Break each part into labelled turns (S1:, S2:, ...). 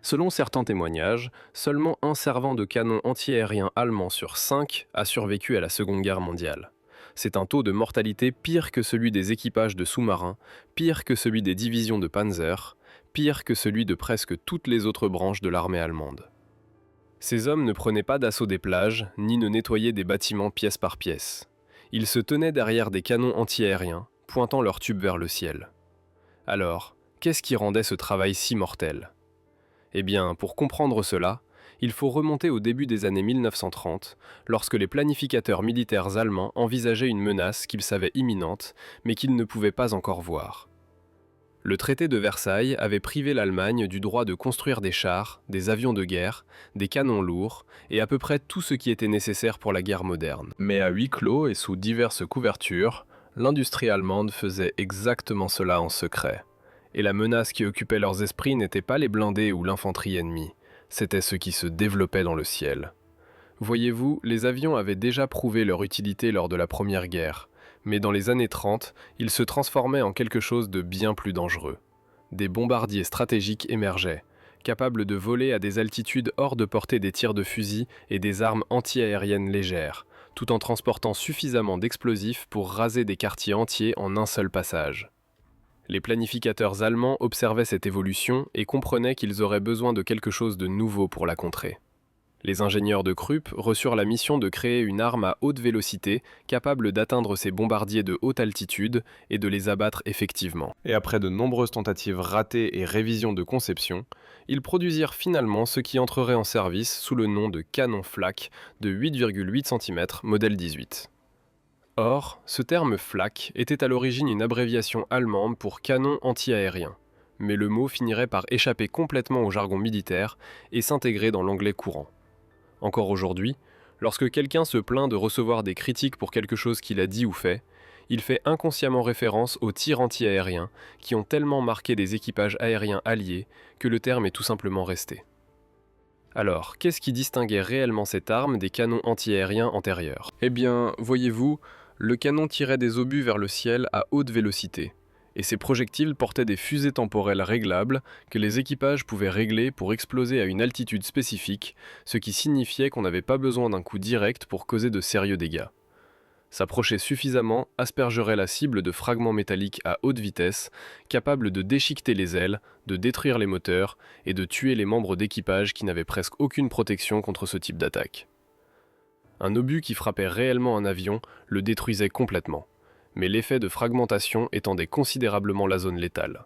S1: Selon certains témoignages, seulement un servant de canon antiaérien allemand sur 5 a survécu à la Seconde Guerre mondiale. C'est un taux de mortalité pire que celui des équipages de sous-marins, pire que celui des divisions de Panzer, pire que celui de presque toutes les autres branches de l'armée allemande. Ces hommes ne prenaient pas d'assaut des plages, ni ne nettoyaient des bâtiments pièce par pièce. Ils se tenaient derrière des canons antiaériens, pointant leurs tubes vers le ciel. Alors, qu'est-ce qui rendait ce travail si mortel ? Eh bien, pour comprendre cela, il faut remonter au début des années 1930, lorsque les planificateurs militaires allemands envisageaient une menace qu'ils savaient imminente, mais qu'ils ne pouvaient pas encore voir. Le traité de Versailles avait privé l'Allemagne du droit de construire des chars, des avions de guerre, des canons lourds et à peu près tout ce qui était nécessaire pour la guerre moderne. Mais à huis clos et sous diverses couvertures, l'industrie allemande faisait exactement cela en secret. Et la menace qui occupait leurs esprits n'était pas les blindés ou l'infanterie ennemie, c'était ce qui se développait dans le ciel. Voyez-vous, les avions avaient déjà prouvé leur utilité lors de la Première Guerre, mais dans les années 30, ils se transformaient en quelque chose de bien plus dangereux. Des bombardiers stratégiques émergeaient, capables de voler à des altitudes hors de portée des tirs de fusil et des armes anti-aériennes légères, tout en transportant suffisamment d'explosifs pour raser des quartiers entiers en un seul passage. Les planificateurs allemands observaient cette évolution et comprenaient qu'ils auraient besoin de quelque chose de nouveau pour la contrer. Les ingénieurs de Krupp reçurent la mission de créer une arme à haute vélocité capable d'atteindre ces bombardiers de haute altitude et de les abattre effectivement. Et après de nombreuses tentatives ratées et révisions de conception, ils produisirent finalement ce qui entrerait en service sous le nom de canon flak de 8,8 cm modèle 18. Or, ce terme flak était à l'origine une abréviation allemande pour canon anti-aérien, mais le mot finirait par échapper complètement au jargon militaire et s'intégrer dans l'anglais courant. Encore aujourd'hui, lorsque quelqu'un se plaint de recevoir des critiques pour quelque chose qu'il a dit ou fait, il fait inconsciemment référence aux tirs anti-aériens qui ont tellement marqué des équipages aériens alliés que le terme est tout simplement resté. Alors, qu'est-ce qui distinguait réellement cette arme des canons anti-aériens antérieurs ? Eh bien, voyez-vous, le canon tirait des obus vers le ciel à haute vélocité, et ces projectiles portaient des fusées temporelles réglables que les équipages pouvaient régler pour exploser à une altitude spécifique, ce qui signifiait qu'on n'avait pas besoin d'un coup direct pour causer de sérieux dégâts. S'approcher suffisamment aspergerait la cible de fragments métalliques à haute vitesse, capables de déchiqueter les ailes, de détruire les moteurs et de tuer les membres d'équipage qui n'avaient presque aucune protection contre ce type d'attaque. Un obus qui frappait réellement un avion le détruisait complètement, mais l'effet de fragmentation étendait considérablement la zone létale.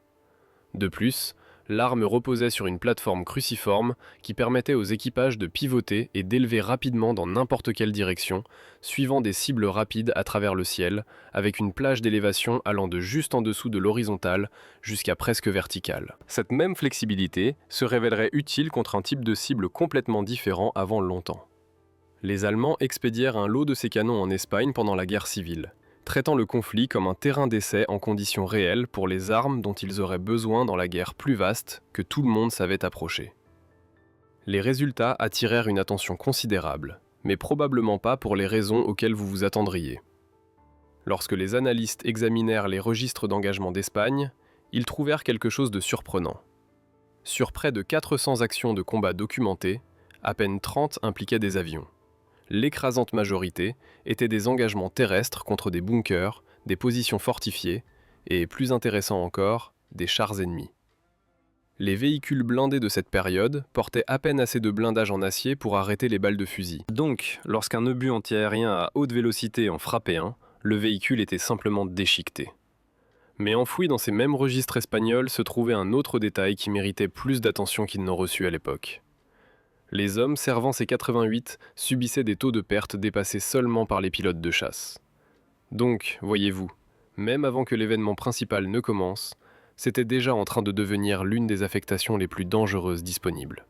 S1: De plus, l'arme reposait sur une plateforme cruciforme qui permettait aux équipages de pivoter et d'élever rapidement dans n'importe quelle direction, suivant des cibles rapides à travers le ciel, avec une plage d'élévation allant de juste en dessous de l'horizontale jusqu'à presque verticale. Cette même flexibilité se révélerait utile contre un type de cible complètement différent avant longtemps. Les Allemands expédièrent un lot de ces canons en Espagne pendant la guerre civile, traitant le conflit comme un terrain d'essai en conditions réelles pour les armes dont ils auraient besoin dans la guerre plus vaste que tout le monde savait approcher. Les résultats attirèrent une attention considérable, mais probablement pas pour les raisons auxquelles vous vous attendriez. Lorsque les analystes examinèrent les registres d'engagement d'Espagne, ils trouvèrent quelque chose de surprenant. Sur près de 400 actions de combat documentées, à peine 30 impliquaient des avions. L'écrasante majorité étaient des engagements terrestres contre des bunkers, des positions fortifiées et, plus intéressant encore, des chars ennemis. Les véhicules blindés de cette période portaient à peine assez de blindage en acier pour arrêter les balles de fusil. Donc, lorsqu'un obus antiaérien à haute vélocité en frappait un, le véhicule était simplement déchiqueté. Mais enfoui dans ces mêmes registres espagnols se trouvait un autre détail qui méritait plus d'attention qu'ils n'ont reçu à l'époque. Les hommes servant ces 88 subissaient des taux de perte dépassés seulement par les pilotes de chasse. Donc, voyez-vous, même avant que l'événement principal ne commence, c'était déjà en train de devenir l'une des affectations les plus dangereuses disponibles.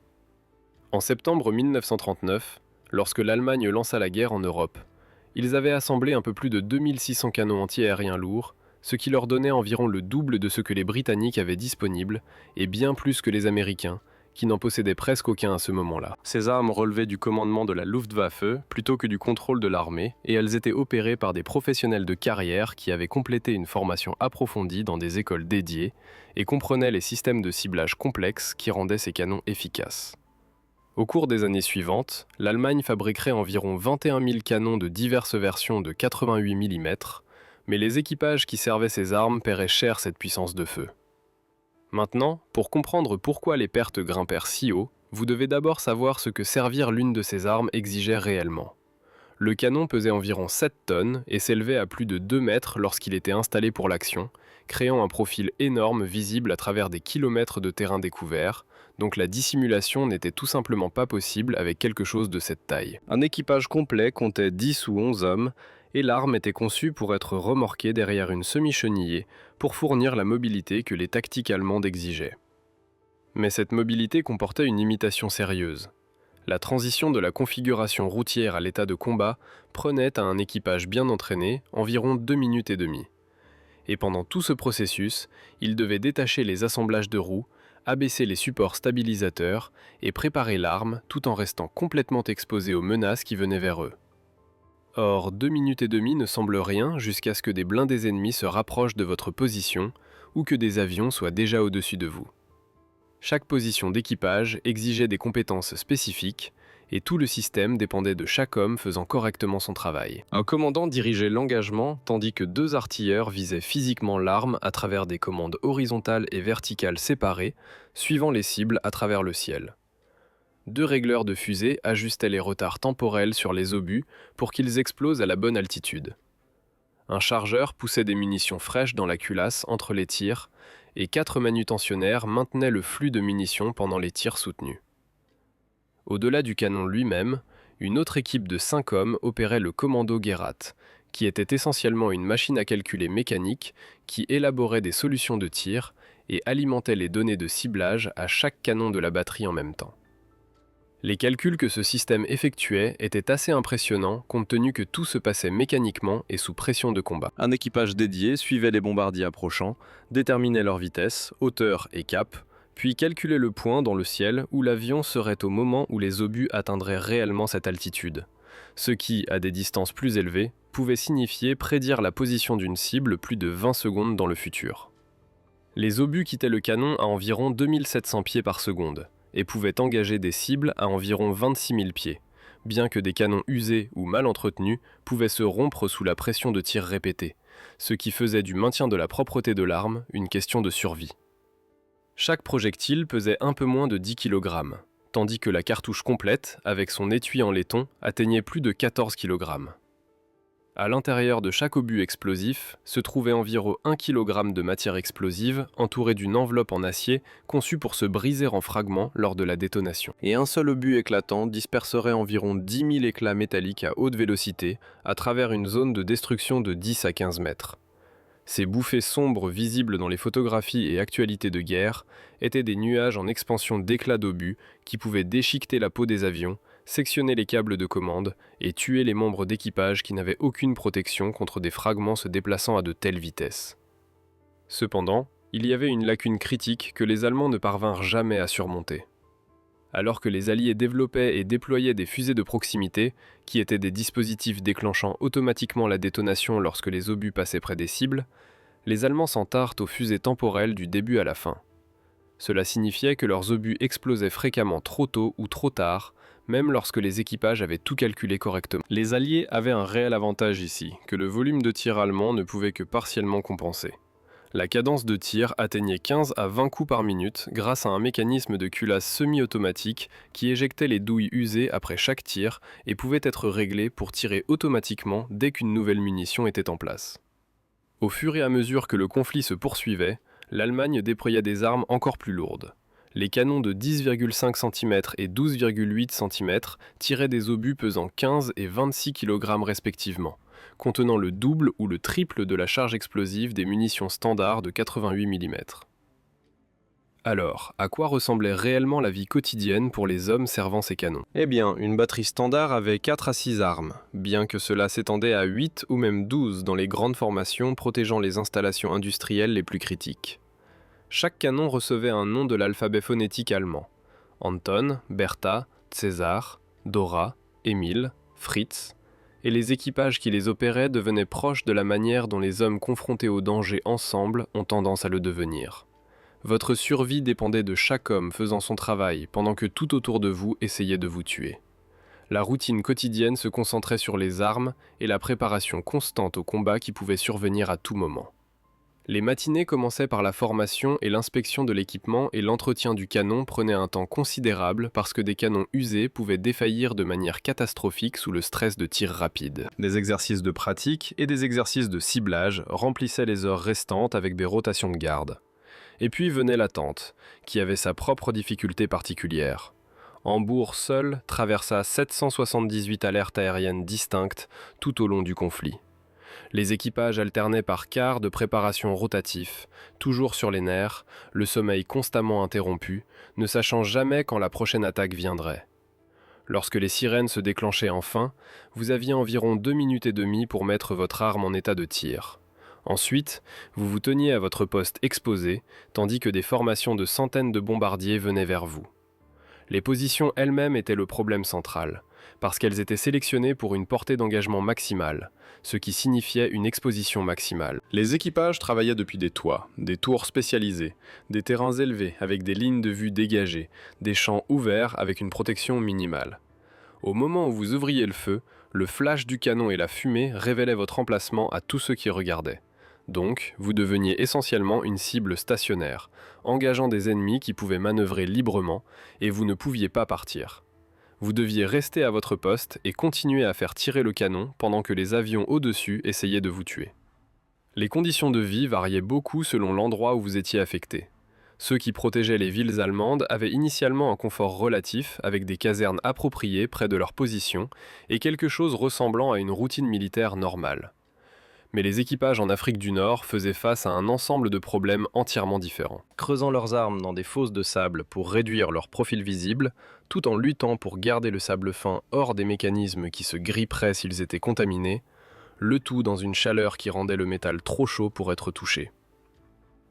S1: En septembre 1939, lorsque l'Allemagne lança la guerre en Europe, ils avaient assemblé un peu plus de 2600 canons anti-aériens lourds, ce qui leur donnait environ le double de ce que les Britanniques avaient disponible et bien plus que les Américains, qui n'en possédait presque aucun à ce moment-là. Ces armes relevaient du commandement de la Luftwaffe plutôt que du contrôle de l'armée, et elles étaient opérées par des professionnels de carrière qui avaient complété une formation approfondie dans des écoles dédiées et comprenaient les systèmes de ciblage complexes qui rendaient ces canons efficaces. Au cours des années suivantes, l'Allemagne fabriquerait environ 21 000 canons de diverses versions de 88 mm, mais les équipages qui servaient ces armes paieraient cher cette puissance de feu. Maintenant, pour comprendre pourquoi les pertes grimpèrent si haut, vous devez d'abord savoir ce que servir l'une de ces armes exigeait réellement. Le canon pesait environ 7 tonnes et s'élevait à plus de 2 mètres lorsqu'il était installé pour l'action, créant un profil énorme visible à travers des kilomètres de terrain découvert, donc la dissimulation n'était tout simplement pas possible avec quelque chose de cette taille. Un équipage complet comptait 10 ou 11 hommes, et l'arme était conçue pour être remorquée derrière une semi-chenillée pour fournir la mobilité que les tactiques allemandes exigeaient. Mais cette mobilité comportait une limitation sérieuse. La transition de la configuration routière à l'état de combat prenait à un équipage bien entraîné environ 2 minutes et demie. Et pendant tout ce processus, il devait détacher les assemblages de roues, abaisser les supports stabilisateurs et préparer l'arme tout en restant complètement exposé aux menaces qui venaient vers eux. Or, 2 minutes et demie ne semblent rien jusqu'à ce que des blindés ennemis se rapprochent de votre position ou que des avions soient déjà au-dessus de vous. Chaque position d'équipage exigeait des compétences spécifiques et tout le système dépendait de chaque homme faisant correctement son travail. Un commandant dirigeait l'engagement tandis que 2 artilleurs visaient physiquement l'arme à travers des commandes horizontales et verticales séparées, suivant les cibles à travers le ciel. 2 régleurs de fusée ajustaient les retards temporels sur les obus pour qu'ils explosent à la bonne altitude. Un chargeur poussait des munitions fraîches dans la culasse entre les tirs et 4 manutentionnaires maintenaient le flux de munitions pendant les tirs soutenus. Au-delà du canon lui-même, une autre équipe de 5 hommes opérait le commando Gerät, qui était essentiellement une machine à calculer mécanique qui élaborait des solutions de tir et alimentait les données de ciblage à chaque canon de la batterie en même temps. Les calculs que ce système effectuait étaient assez impressionnants compte tenu que tout se passait mécaniquement et sous pression de combat. Un équipage dédié suivait les bombardiers approchant, déterminait leur vitesse, hauteur et cap, puis calculait le point dans le ciel où l'avion serait au moment où les obus atteindraient réellement cette altitude, ce qui, à des distances plus élevées, pouvait signifier prédire la position d'une cible plus de 20 secondes dans le futur. Les obus quittaient le canon à environ 2700 pieds par seconde, et pouvaient engager des cibles à environ 26 000 pieds, bien que des canons usés ou mal entretenus pouvaient se rompre sous la pression de tirs répétés, ce qui faisait du maintien de la propreté de l'arme une question de survie. Chaque projectile pesait un peu moins de 10 kg, tandis que la cartouche complète, avec son étui en laiton, atteignait plus de 14 kg. À l'intérieur de chaque obus explosif se trouvait environ 1 kg de matière explosive entourée d'une enveloppe en acier conçue pour se briser en fragments lors de la détonation. Et un seul obus éclatant disperserait environ 10 000 éclats métalliques à haute vélocité à travers une zone de destruction de 10 à 15 mètres. Ces bouffées sombres visibles dans les photographies et actualités de guerre étaient des nuages en expansion d'éclats d'obus qui pouvaient déchiqueter la peau des avions, sectionner les câbles de commande et tuer les membres d'équipage qui n'avaient aucune protection contre des fragments se déplaçant à de telles vitesses. Cependant, il y avait une lacune critique que les Allemands ne parvinrent jamais à surmonter. Alors que les Alliés développaient et déployaient des fusées de proximité, qui étaient des dispositifs déclenchant automatiquement la détonation lorsque les obus passaient près des cibles, les Allemands s'en tinrent aux fusées temporelles du début à la fin. Cela signifiait que leurs obus explosaient fréquemment trop tôt ou trop tard, même lorsque les équipages avaient tout calculé correctement. Les Alliés avaient un réel avantage ici, que le volume de tir allemand ne pouvait que partiellement compenser. La cadence de tir atteignait 15 à 20 coups par minute grâce à un mécanisme de culasse semi-automatique qui éjectait les douilles usées après chaque tir et pouvait être réglé pour tirer automatiquement dès qu'une nouvelle munition était en place. Au fur et à mesure que le conflit se poursuivait, l'Allemagne déploya des armes encore plus lourdes. Les canons de 10,5 cm et 12,8 cm tiraient des obus pesant 15 et 26 kg respectivement, contenant le double ou le triple de la charge explosive des munitions standards de 88 mm. Alors, à quoi ressemblait réellement la vie quotidienne pour les hommes servant ces canons ? Eh bien, une batterie standard avait 4 à 6 armes, bien que cela s'étendait à 8 ou même 12 dans les grandes formations protégeant les installations industrielles les plus critiques. Chaque canon recevait un nom de l'alphabet phonétique allemand. Anton, Bertha, César, Dora, Émile, Fritz, et les équipages qui les opéraient devenaient proches de la manière dont les hommes confrontés au danger ensemble ont tendance à le devenir. Votre survie dépendait de chaque homme faisant son travail pendant que tout autour de vous essayait de vous tuer. La routine quotidienne se concentrait sur les armes et la préparation constante au combat qui pouvait survenir à tout moment. Les matinées commençaient par la formation et l'inspection de l'équipement et l'entretien du canon prenait un temps considérable parce que des canons usés pouvaient défaillir de manière catastrophique sous le stress de tirs rapides. Des exercices de pratique et des exercices de ciblage remplissaient les heures restantes avec des rotations de garde. Et puis venait l'attente, qui avait sa propre difficulté particulière. Hambourg seul traversa 778 alertes aériennes distinctes tout au long du conflit. Les équipages alternaient par quarts de préparation rotatif, toujours sur les nerfs, le sommeil constamment interrompu, ne sachant jamais quand la prochaine attaque viendrait. Lorsque les sirènes se déclenchaient enfin, vous aviez environ 2 minutes et demie pour mettre votre arme en état de tir. Ensuite, vous vous teniez à votre poste exposé, tandis que des formations de centaines de bombardiers venaient vers vous. Les positions elles-mêmes étaient le problème central, parce qu'elles étaient sélectionnées pour une portée d'engagement maximale, ce qui signifiait une exposition maximale. Les équipages travaillaient depuis des toits, des tours spécialisées, des terrains élevés avec des lignes de vue dégagées, des champs ouverts avec une protection minimale. Au moment où vous ouvriez le feu, le flash du canon et la fumée révélaient votre emplacement à tous ceux qui regardaient. Donc, vous deveniez essentiellement une cible stationnaire, engageant des ennemis qui pouvaient manœuvrer librement, et vous ne pouviez pas partir. Vous deviez rester à votre poste et continuer à faire tirer le canon pendant que les avions au-dessus essayaient de vous tuer. Les conditions de vie variaient beaucoup selon l'endroit où vous étiez affecté. Ceux qui protégeaient les villes allemandes avaient initialement un confort relatif avec des casernes appropriées près de leur position et quelque chose ressemblant à une routine militaire normale. Mais les équipages en Afrique du Nord faisaient face à un ensemble de problèmes entièrement différents. Creusant leurs armes dans des fosses de sable pour réduire leur profil visible, tout en luttant pour garder le sable fin hors des mécanismes qui se gripperaient s'ils étaient contaminés, le tout dans une chaleur qui rendait le métal trop chaud pour être touché.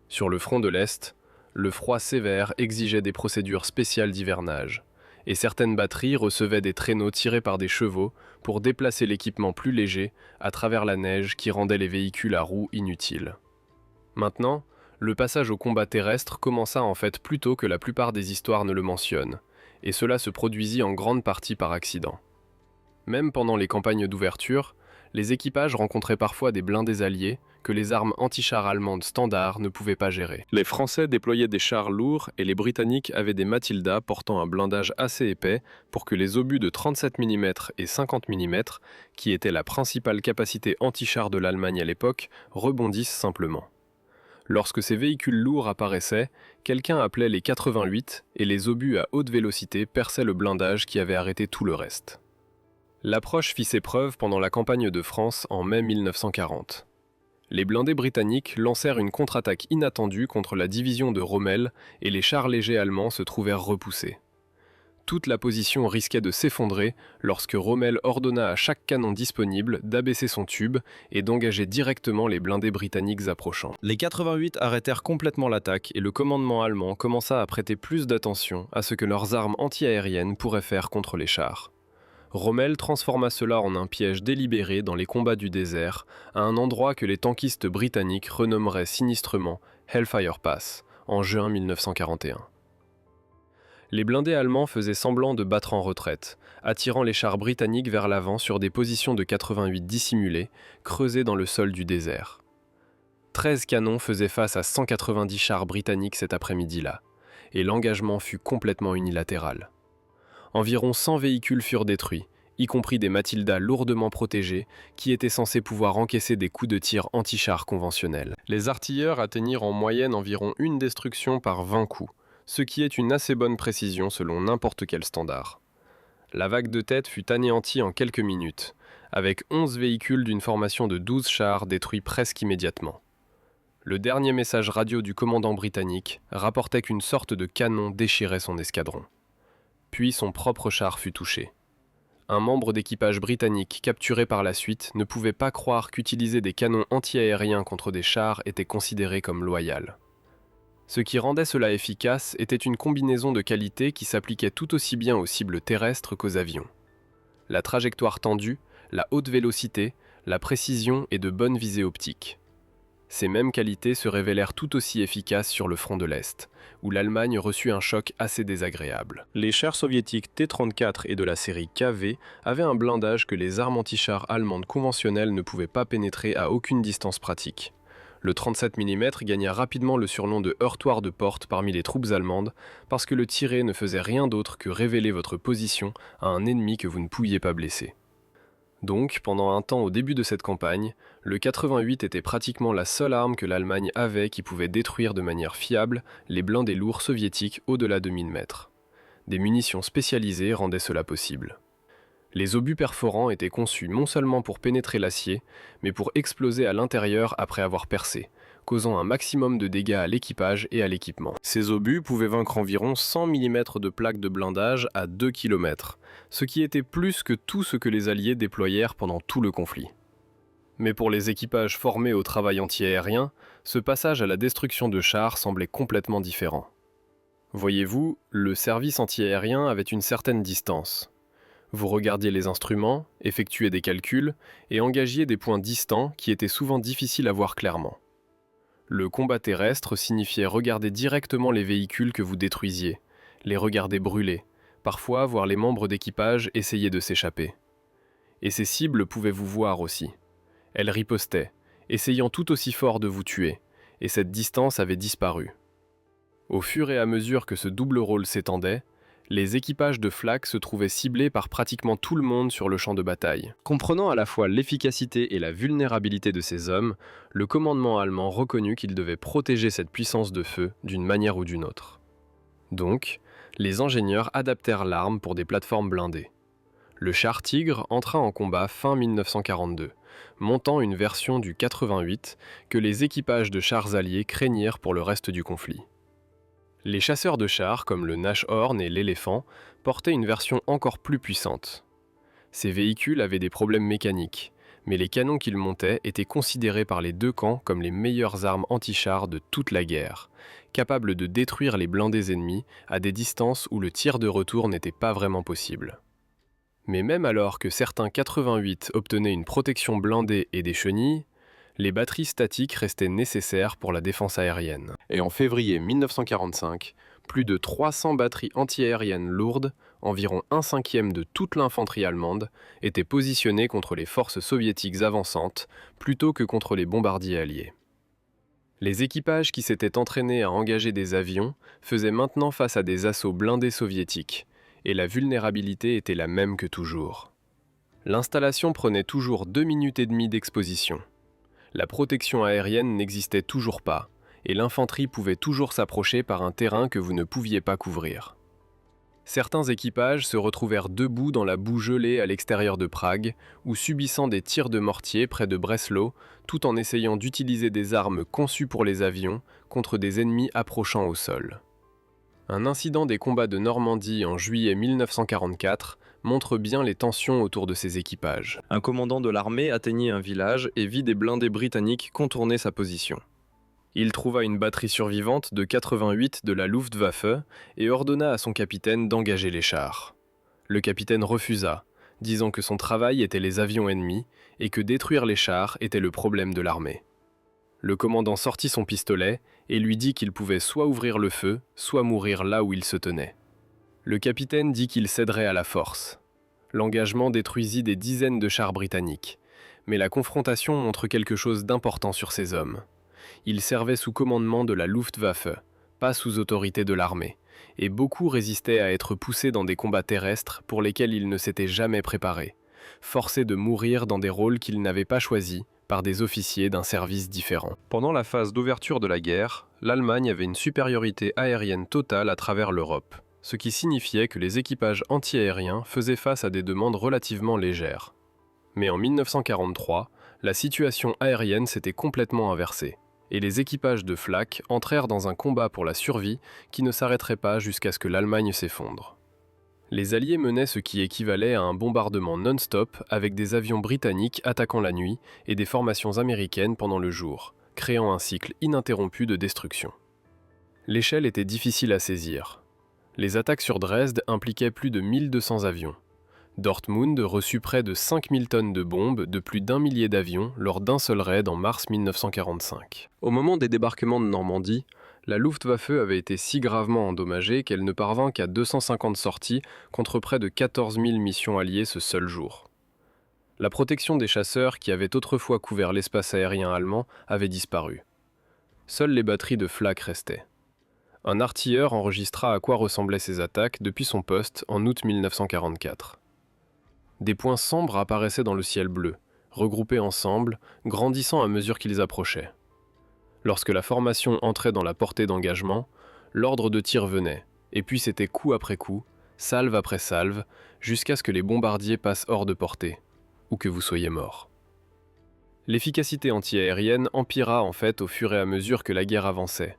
S1: Sur le front de l'Est, le froid sévère exigeait des procédures spéciales d'hivernage, et certaines batteries recevaient des traîneaux tirés par des chevaux pour déplacer l'équipement plus léger à travers la neige qui rendait les véhicules à roues inutiles. Maintenant, le passage au combat terrestre commença en fait plus tôt que la plupart des histoires ne le mentionnent, et cela se produisit en grande partie par accident. Même pendant les campagnes d'ouverture, les équipages rencontraient parfois des blindés alliés que les armes anti-chars allemandes standards ne pouvaient pas gérer. Les Français déployaient des chars lourds et les Britanniques avaient des Matilda portant un blindage assez épais pour que les obus de 37 mm et 50 mm, qui étaient la principale capacité anti-char de l'Allemagne à l'époque, rebondissent simplement. Lorsque ces véhicules lourds apparaissaient, quelqu'un appelait les 88 et les obus à haute vélocité perçaient le blindage qui avait arrêté tout le reste. L'approche fit ses preuves pendant la campagne de France en mai 1940. Les blindés britanniques lancèrent une contre-attaque inattendue contre la division de Rommel et les chars légers allemands se trouvèrent repoussés. Toute la position risquait de s'effondrer lorsque Rommel ordonna à chaque canon disponible d'abaisser son tube et d'engager directement les blindés britanniques approchant. Les 88 arrêtèrent complètement l'attaque et le commandement allemand commença à prêter plus d'attention à ce que leurs armes anti-aériennes pourraient faire contre les chars. Rommel transforma cela en un piège délibéré dans les combats du désert, à un endroit que les tankistes britanniques renommeraient sinistrement Hellfire Pass, en juin 1941. Les blindés allemands faisaient semblant de battre en retraite, attirant les chars britanniques vers l'avant sur des positions de 88 dissimulées, creusées dans le sol du désert. 13 canons faisaient face à 190 chars britanniques cet après-midi-là, et l'engagement fut complètement unilatéral. Environ 100 véhicules furent détruits, y compris des Matilda lourdement protégés, qui étaient censés pouvoir encaisser des coups de tir anti-chars conventionnels. Les artilleurs atteignirent en moyenne environ une destruction par 20 coups, ce qui est une assez bonne précision selon n'importe quel standard. La vague de tête fut anéantie en quelques minutes, avec 11 véhicules d'une formation de 12 chars détruits presque immédiatement. Le dernier message radio du commandant britannique rapportait qu'une sorte de canon déchirait son escadron. Puis son propre char fut touché. Un membre d'équipage britannique capturé par la suite ne pouvait pas croire qu'utiliser des canons anti-aériens contre des chars était considéré comme loyal. Ce qui rendait cela efficace était une combinaison de qualités qui s'appliquait tout aussi bien aux cibles terrestres qu'aux avions. La trajectoire tendue, la haute vélocité, la précision et de bonnes visées optiques. Ces mêmes qualités se révélèrent tout aussi efficaces sur le front de l'Est, où l'Allemagne reçut un choc assez désagréable. Les chars soviétiques T-34 et de la série KV avaient un blindage que les armes anti-chars allemandes conventionnelles ne pouvaient pas pénétrer à aucune distance pratique. Le 37 mm gagna rapidement le surnom de heurtoir de porte parmi les troupes allemandes parce que le tirer ne faisait rien d'autre que révéler votre position à un ennemi que vous ne pouviez pas blesser. Donc, pendant un temps au début de cette campagne, le 88 était pratiquement la seule arme que l'Allemagne avait qui pouvait détruire de manière fiable les blindés lourds soviétiques au-delà de 1000 mètres. Des munitions spécialisées rendaient cela possible. Les obus perforants étaient conçus non seulement pour pénétrer l'acier, mais pour exploser à l'intérieur après avoir percé, causant un maximum de dégâts à l'équipage et à l'équipement. Ces obus pouvaient vaincre environ 100 mm de plaques de blindage à 2 km, ce qui était plus que tout ce que les Alliés déployèrent pendant tout le conflit. Mais pour les équipages formés au travail antiaérien, ce passage à la destruction de chars semblait complètement différent. Voyez-vous, le service antiaérien avait une certaine distance. Vous regardiez les instruments, effectuiez des calculs et engagiez des points distants qui étaient souvent difficiles à voir clairement. Le combat terrestre signifiait regarder directement les véhicules que vous détruisiez, les regarder brûler, parfois voir les membres d'équipage essayer de s'échapper. Et ces cibles pouvaient vous voir aussi. Elles ripostaient, essayant tout aussi fort de vous tuer, et cette distance avait disparu. Au fur et à mesure que ce double rôle s'étendait, les équipages de flak se trouvaient ciblés par pratiquement tout le monde sur le champ de bataille. Comprenant à la fois l'efficacité et la vulnérabilité de ces hommes, le commandement allemand reconnut qu'il devait protéger cette puissance de feu d'une manière ou d'une autre. Donc, les ingénieurs adaptèrent l'arme pour des plateformes blindées. Le char Tigre entra en combat fin 1942, montant une version du 88 que les équipages de chars alliés craignirent pour le reste du conflit. Les chasseurs de chars, comme le Nashorn et l'Éléphant, portaient une version encore plus puissante. Ces véhicules avaient des problèmes mécaniques, mais les canons qu'ils montaient étaient considérés par les deux camps comme les meilleures armes anti-chars de toute la guerre, capables de détruire les blindés ennemis à des distances où le tir de retour n'était pas vraiment possible. Mais même alors que certains 88 obtenaient une protection blindée et des chenilles, les batteries statiques restaient nécessaires pour la défense aérienne. Et en février 1945, plus de 300 batteries antiaériennes lourdes, environ 1/5 de toute l'infanterie allemande, étaient positionnées contre les forces soviétiques avançantes plutôt que contre les bombardiers alliés. Les équipages qui s'étaient entraînés à engager des avions faisaient maintenant face à des assauts blindés soviétiques, et la vulnérabilité était la même que toujours. L'installation prenait toujours 2 minutes et demie d'exposition. La protection aérienne n'existait toujours pas, et l'infanterie pouvait toujours s'approcher par un terrain que vous ne pouviez pas couvrir. Certains équipages se retrouvèrent debout dans la boue gelée à l'extérieur de Prague, ou subissant des tirs de mortier près de Breslau, tout en essayant d'utiliser des armes conçues pour les avions contre des ennemis approchant au sol. Un incident des combats de Normandie en juillet 1944 montre bien les tensions autour de ces équipages. Un commandant de l'armée atteignit un village et vit des blindés britanniques contourner sa position. Il trouva une batterie survivante de 88 de la Luftwaffe et ordonna à son capitaine d'engager les chars. Le capitaine refusa, disant que son travail était les avions ennemis et que détruire les chars était le problème de l'armée. Le commandant sortit son pistolet et lui dit qu'il pouvait soit ouvrir le feu, soit mourir là où il se tenait. Le capitaine dit qu'il céderait à la force. L'engagement détruisit des dizaines de chars britanniques, mais la confrontation montre quelque chose d'important sur ces hommes. Ils servaient sous commandement de la Luftwaffe, pas sous autorité de l'armée, et beaucoup résistaient à être poussés dans des combats terrestres pour lesquels ils ne s'étaient jamais préparés, forcés de mourir dans des rôles qu'ils n'avaient pas choisis par des officiers d'un service différent. Pendant la phase d'ouverture de la guerre, l'Allemagne avait une supériorité aérienne totale à travers l'Europe, ce qui signifiait que les équipages antiaériens faisaient face à des demandes relativement légères. Mais en 1943, la situation aérienne s'était complètement inversée, et les équipages de flak entrèrent dans un combat pour la survie qui ne s'arrêterait pas jusqu'à ce que l'Allemagne s'effondre. Les Alliés menaient ce qui équivalait à un bombardement non-stop avec des avions britanniques attaquant la nuit et des formations américaines pendant le jour, créant un cycle ininterrompu de destruction. L'échelle était difficile à saisir. Les attaques sur Dresde impliquaient plus de 1200 avions. Dortmund reçut près de 5000 tonnes de bombes de plus d'1 millier d'avions lors d'un seul raid en mars 1945. Au moment des débarquements de Normandie, la Luftwaffe avait été si gravement endommagée qu'elle ne parvint qu'à 250 sorties contre près de 14 000 missions alliées ce seul jour. La protection des chasseurs qui avaient autrefois couvert l'espace aérien allemand avait disparu. Seules les batteries de flak restaient. Un artilleur enregistra à quoi ressemblaient ces attaques depuis son poste en août 1944. Des points sombres apparaissaient dans le ciel bleu, regroupés ensemble, grandissant à mesure qu'ils approchaient. Lorsque la formation entrait dans la portée d'engagement, l'ordre de tir venait, et puis c'était coup après coup, salve après salve, jusqu'à ce que les bombardiers passent hors de portée, ou que vous soyez mort. L'efficacité antiaérienne empira en fait au fur et à mesure que la guerre avançait,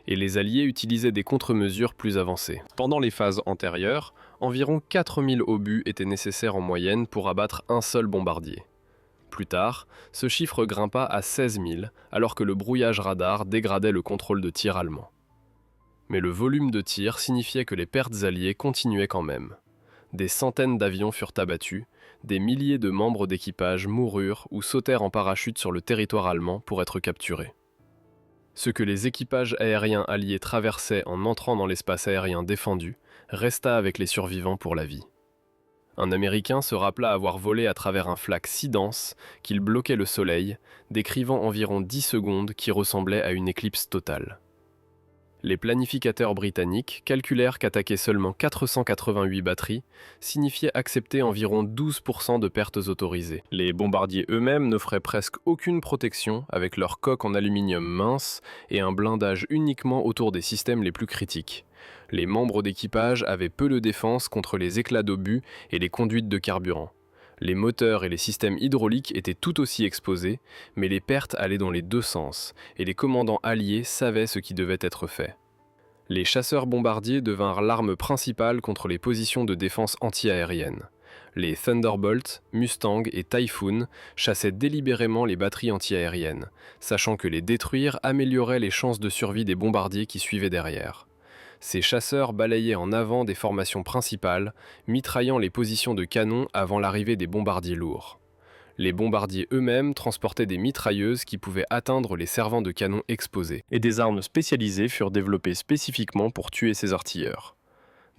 S1: et les Alliés utilisaient des contre-mesures plus avancées. Pendant les phases antérieures, environ 4000 obus étaient nécessaires en moyenne pour abattre un seul bombardier. Plus tard, ce chiffre grimpa à 16 000, alors que le brouillage radar dégradait le contrôle de tir allemand. Mais le volume de tir signifiait que les pertes alliées continuaient quand même. Des centaines d'avions furent abattus, des milliers de membres d'équipage moururent ou sautèrent en parachute sur le territoire allemand pour être capturés. Ce que les équipages aériens alliés traversaient en entrant dans l'espace aérien défendu resta avec les survivants pour la vie. Un Américain se rappela avoir volé à travers un flak si dense qu'il bloquait le soleil, décrivant environ 10 secondes qui ressemblaient à une éclipse totale. Les planificateurs britanniques calculèrent qu'attaquer seulement 488 batteries signifiait accepter environ 12% de pertes autorisées. Les bombardiers eux-mêmes n'offraient presque aucune protection avec leur coque en aluminium mince et un blindage uniquement autour des systèmes les plus critiques. Les membres d'équipage avaient peu de défense contre les éclats d'obus et les conduites de carburant. Les moteurs et les systèmes hydrauliques étaient tout aussi exposés, mais les pertes allaient dans les deux sens, et les commandants alliés savaient ce qui devait être fait. Les chasseurs bombardiers devinrent l'arme principale contre les positions de défense anti-aérienne. Les Thunderbolt, Mustang et Typhoon chassaient délibérément les batteries anti-aériennes, sachant que les détruire améliorait les chances de survie des bombardiers qui suivaient derrière. Ces chasseurs balayaient en avant des formations principales, mitraillant les positions de canon avant l'arrivée des bombardiers lourds. Les bombardiers eux-mêmes transportaient des mitrailleuses qui pouvaient atteindre les servants de canon exposés, et des armes spécialisées furent développées spécifiquement pour tuer ces artilleurs.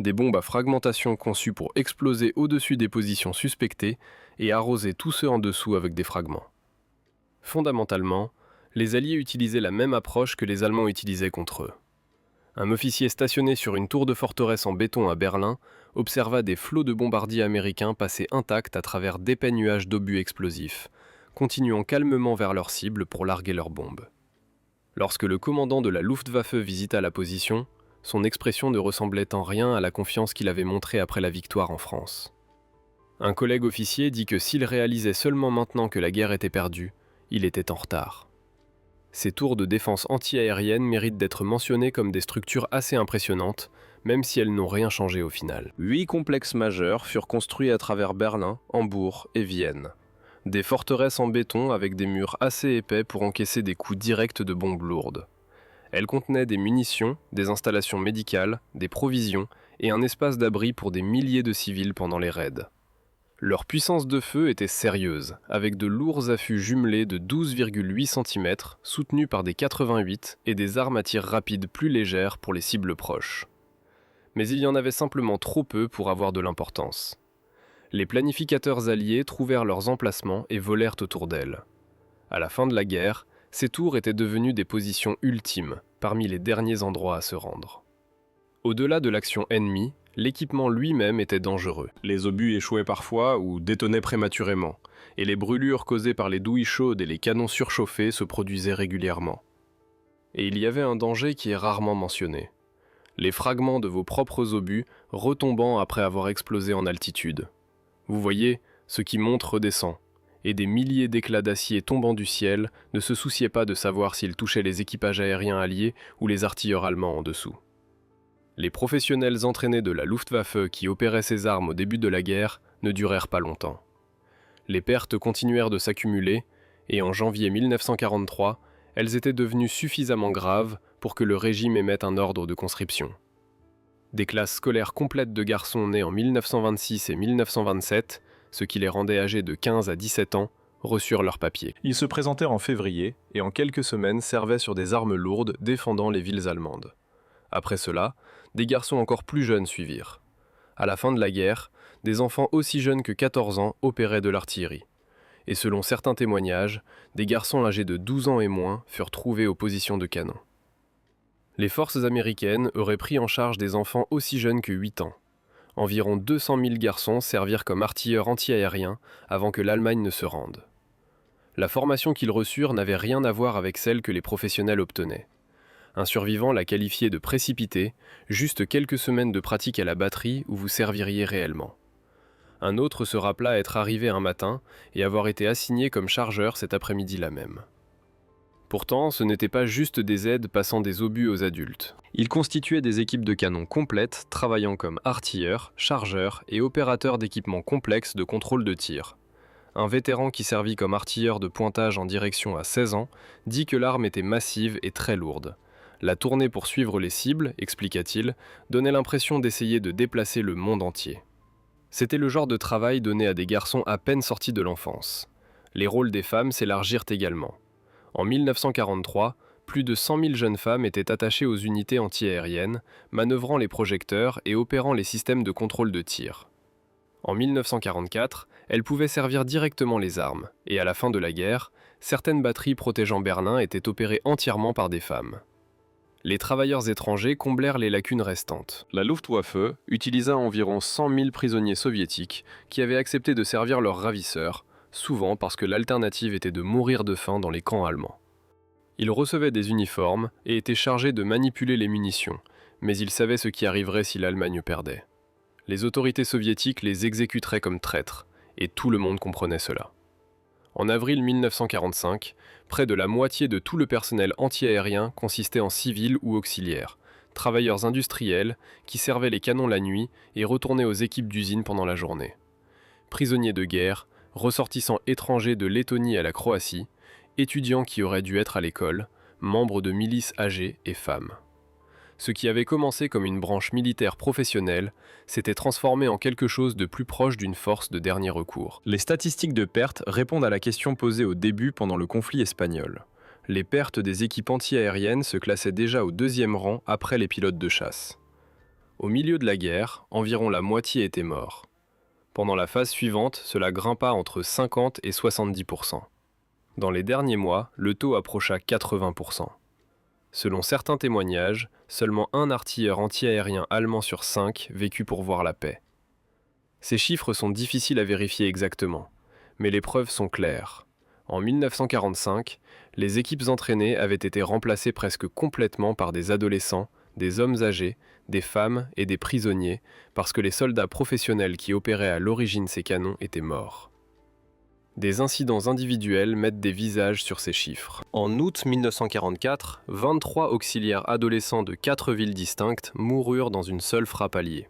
S1: Des bombes à fragmentation conçues pour exploser au-dessus des positions suspectées et arroser tous ceux en dessous avec des fragments. Fondamentalement, les Alliés utilisaient la même approche que les Allemands utilisaient contre eux. Un officier stationné sur une tour de forteresse en béton à Berlin observa des flots de bombardiers américains passer intacts à travers d'épais nuages d'obus explosifs, continuant calmement vers leur cible pour larguer leurs bombes. Lorsque le commandant de la Luftwaffe visita la position, son expression ne ressemblait en rien à la confiance qu'il avait montrée après la victoire en France. Un collègue officier dit que s'il réalisait seulement maintenant que la guerre était perdue, il était en retard. Ces tours de défense anti-aérienne méritent d'être mentionnées comme des structures assez impressionnantes, même si elles n'ont rien changé au final. 8 complexes majeurs furent construits à travers Berlin, Hambourg et Vienne. Des forteresses en béton avec des murs assez épais pour encaisser des coups directs de bombes lourdes. Elles contenaient des munitions, des installations médicales, des provisions et un espace d'abri pour des milliers de civils pendant les raids. Leur puissance de feu était sérieuse, avec de lourds affûts jumelés de 12,8 cm soutenus par des 88 et des armes à tir rapide plus légères pour les cibles proches. Mais il y en avait simplement trop peu pour avoir de l'importance. Les planificateurs alliés trouvèrent leurs emplacements et volèrent autour d'elles. À la fin de la guerre, ces tours étaient devenues des positions ultimes, parmi les derniers endroits à se rendre. Au-delà de l'action ennemie, l'équipement lui-même était dangereux. Les obus échouaient parfois ou détonaient prématurément, et les brûlures causées par les douilles chaudes et les canons surchauffés se produisaient régulièrement. Et il y avait un danger qui est rarement mentionné. Les fragments de vos propres obus retombant après avoir explosé en altitude. Vous voyez, ce qui monte redescend, et des milliers d'éclats d'acier tombant du ciel ne se souciaient pas de savoir s'ils touchaient les équipages aériens alliés ou les artilleurs allemands en dessous. Les professionnels entraînés de la Luftwaffe qui opéraient ces armes au début de la guerre ne durèrent pas longtemps. Les pertes continuèrent de s'accumuler et en janvier 1943, elles étaient devenues suffisamment graves pour que le régime émette un ordre de conscription. Des classes scolaires complètes de garçons nés en 1926 et 1927, ce qui les rendait âgés de 15 à 17 ans, reçurent leurs papiers. Ils se présentèrent en février et en quelques semaines servaient sur des armes lourdes défendant les villes allemandes. Après cela, des garçons encore plus jeunes suivirent. À la fin de la guerre, des enfants aussi jeunes que 14 ans opéraient de l'artillerie. Et selon certains témoignages, des garçons âgés de 12 ans et moins furent trouvés aux positions de canon. Les forces américaines auraient pris en charge des enfants aussi jeunes que 8 ans. Environ 200 000 garçons servirent comme artilleurs antiaériens avant que l'Allemagne ne se rende. La formation qu'ils reçurent n'avait rien à voir avec celle que les professionnels obtenaient. Un survivant l'a qualifié de précipité, juste quelques semaines de pratique à la batterie où vous serviriez réellement. Un autre se rappela être arrivé un matin et avoir été assigné comme chargeur cet après-midi-là même. Pourtant, ce n'étaient pas juste des aides passant des obus aux adultes. Ils constituaient des équipes de canons complètes, travaillant comme artilleurs, chargeurs et opérateurs d'équipements complexes de contrôle de tir. Un vétéran qui servit comme artilleur de pointage en direction à 16 ans dit que l'arme était massive et très lourde. La tournée pour suivre les cibles, expliqua-t-il, donnait l'impression d'essayer de déplacer le monde entier. C'était le genre de travail donné à des garçons à peine sortis de l'enfance. Les rôles des femmes s'élargirent également. En 1943, plus de 100 000 jeunes femmes étaient attachées aux unités antiaériennes, manœuvrant les projecteurs et opérant les systèmes de contrôle de tir. En 1944, elles pouvaient servir directement les armes, et à la fin de la guerre, certaines batteries protégeant Berlin étaient opérées entièrement par des femmes. Les travailleurs étrangers comblèrent les lacunes restantes. La Luftwaffe utilisa environ 100 000 prisonniers soviétiques qui avaient accepté de servir leurs ravisseurs, souvent parce que l'alternative était de mourir de faim dans les camps allemands. Ils recevaient des uniformes et étaient chargés de manipuler les munitions, mais ils savaient ce qui arriverait si l'Allemagne perdait. Les autorités soviétiques les exécuteraient comme traîtres, et tout le monde comprenait cela. En avril 1945, près de la moitié de tout le personnel antiaérien consistait en civils ou auxiliaires, travailleurs industriels qui servaient les canons la nuit et retournaient aux équipes d'usine pendant la journée. Prisonniers de guerre, ressortissants étrangers de Lettonie à la Croatie, étudiants qui auraient dû être à l'école, membres de milices âgées et femmes. Ce qui avait commencé comme une branche militaire professionnelle s'était transformé en quelque chose de plus proche d'une force de dernier recours. Les statistiques de pertes répondent à la question posée au début pendant le conflit espagnol. Les pertes des équipes antiaériennes se classaient déjà au deuxième rang après les pilotes de chasse. Au milieu de la guerre, environ la moitié étaient morts. Pendant la phase suivante, cela grimpa entre 50 et 70%. Dans les derniers mois, le taux approcha 80%. Selon certains témoignages, seulement un artilleur antiaérien allemand sur 5 vécut pour voir la paix. Ces chiffres sont difficiles à vérifier exactement, mais les preuves sont claires. En 1945, les équipes entraînées avaient été remplacées presque complètement par des adolescents, des hommes âgés, des femmes et des prisonniers, parce que les soldats professionnels qui opéraient à l'origine ces canons étaient morts. Des incidents individuels mettent des visages sur ces chiffres. En août 1944, 23 auxiliaires adolescents de 4 villes distinctes moururent dans une seule frappe alliée.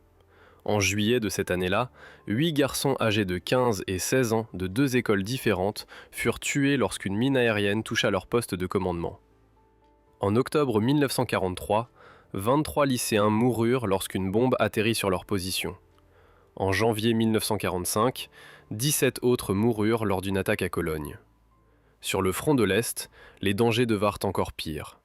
S1: En juillet de cette année-là, 8 garçons âgés de 15 et 16 ans de 2 écoles différentes furent tués lorsqu'une mine aérienne toucha leur poste de commandement. En octobre 1943, 23 lycéens moururent lorsqu'une bombe atterrit sur leur position. En janvier 1945, 17 autres moururent lors d'une attaque à Cologne. Sur le front de l'Est, les dangers devinrent encore pires.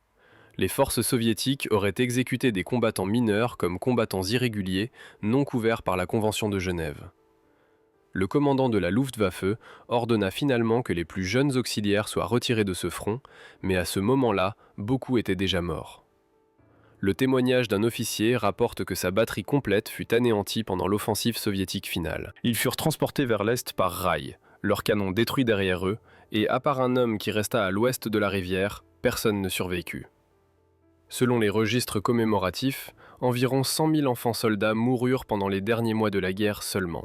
S1: Les forces soviétiques auraient exécuté des combattants mineurs comme combattants irréguliers non couverts par la Convention de Genève. Le commandant de la Luftwaffe ordonna finalement que les plus jeunes auxiliaires soient retirés de ce front, mais à ce moment-là, beaucoup étaient déjà morts. Le témoignage d'un officier rapporte que sa batterie complète fut anéantie pendant l'offensive soviétique finale. Ils furent transportés vers l'est par rail, leurs canons détruits derrière eux, et à part un homme qui resta à l'ouest de la rivière, personne ne survécut. Selon les registres commémoratifs, environ 100 000 enfants soldats moururent pendant les derniers mois de la guerre seulement.